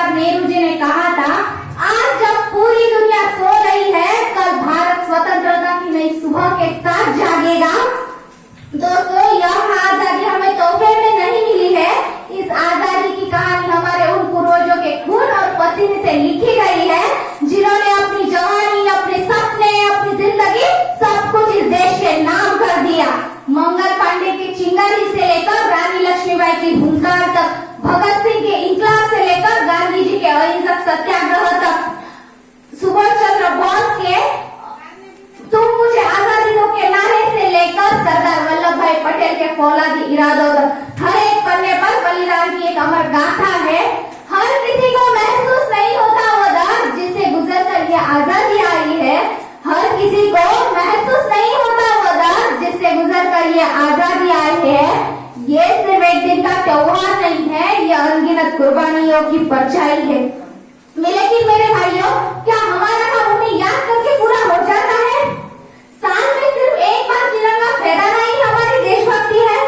जवाहरलाल नेहरू जी ने कहा था, आज जब पूरी दुनिया सो रही है, कल भारत स्वतंत्रता की नई सुबह के साथ जागेगा। दोस्तों, यह आजादी हमें तोहफे में नहीं मिली है। इस आजादी की कहानी हमारे उन पूर्वजों के खून और पसीने से लिखी गई है, जिन्होंने अपनी जवानी, अपने सपने, अपनी जिंदगी सब कुछ इस देश के नाम कर दिया। मंगल पांडे की चिंगारी से लेकर रानी लक्ष्मीबाई की हुंकार तक, भगत सिंह के इंकलाब से लेकर गांधी जी के अहिंसक सत्याग्रह तक, सुभाष चंद्र बोस के तुम मुझे आजादी दो के नारे से लेकर सरदार वल्लभ भाई पटेल के फौलादी इरादों तक, हर एक पन्ने पर बलिदान की एक अमर गाथा है। हर किसी को महसूस नहीं होता वो दर्द जिससे गुजरकर ये आजादी आई है। हर किसी को महसूस नहीं होता वो दर्द जिससे गुजरकर ये आजादी आई है। ये सिर्फ एक दिन का त्योहार नहीं है, ये अनगिनत कुर्बानियों की परछाई है। लेकिन मेरे भाइयों, क्या हमारा काम उन्हें याद करके पूरा हो जाता है? साल में सिर्फ एक बार तिरंगा फहराना ही हमारी देशभक्ति है?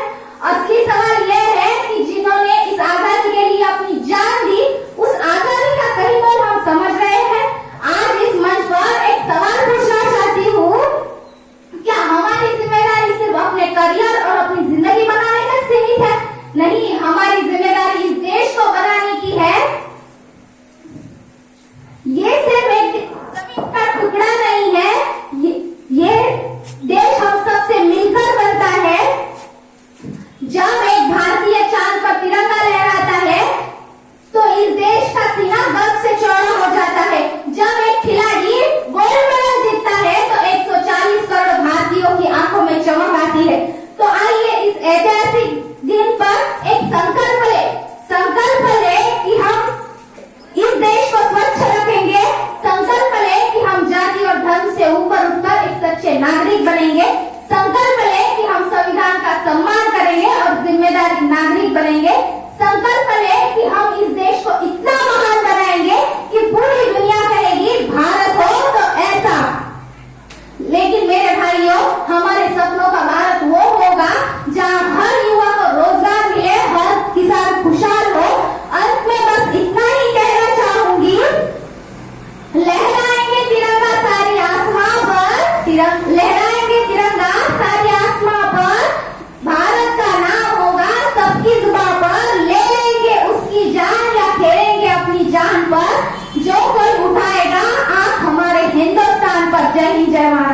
असली सवाल यह है कि जिन्होंने इस आजादी के लिए अपनी जान दी, उस आजादी का सही मोल हम समझ रहे हैं? आज इस मंच पर एक सवाल पूछना चाहती हूँ, क्या हमारी जिम्मेदारी सिर्फ अपने करियर और अपनी जिंदगी बनाने तक सीमित है? नहीं, हमारी जिम्मेदारी इस देश को बनाने की है। ये सिर्फ एक जमीन का टुकड़ा नहीं है, ये देश हम सबसे मिलकर बनता है। जब एक भारतीय चांद पर तिरंगा लहराता है तो इस देश का सीना गर्व से चौड़ा हो जाता है। जब एक खिलाड़ी गोल्ड मेडल जीतता है तो 140 करोड़ भारतीयों की आंखों में चमक आती है। तो आइए इस ऐतिहासिक दिन पर एक संकल्प ले कि हम इस देश को स्वच्छ रखेंगे। संकल्प ले कि हम जाति और धर्म से ऊपर उठकर एक सच्चे नागरिक बनेंगे। संकल्प ले कि हम संविधान का सम्मान करेंगे और जिम्मेदार नागरिक बनेंगे। संकल्प ले कि हम इस देश को इतना महान बनाएंगे कि पूरी दुनिया कहेगी भारत हो तो ऐसा। लेकिन मेरे भाइयों, हमारे सपनों का भारत वो होगा जहाँ हर युवा को रोजगार मिले, हर किसान खुशहाल हो। अंत में बस इतना ही कहना चाहूंगी, लहराएंगे तिरंगा सारे आसमां पर, लहराएंगे तिरंगा सारे आसमां पर, भारत का नाम होगा सबकी जुबान पर, ले लेंगे उसकी जान या फेरेंगे अपनी जान पर, जो कोई उठाएगा आंख हमारे हिंदुस्तान पर। जय हिंद, जय भारत।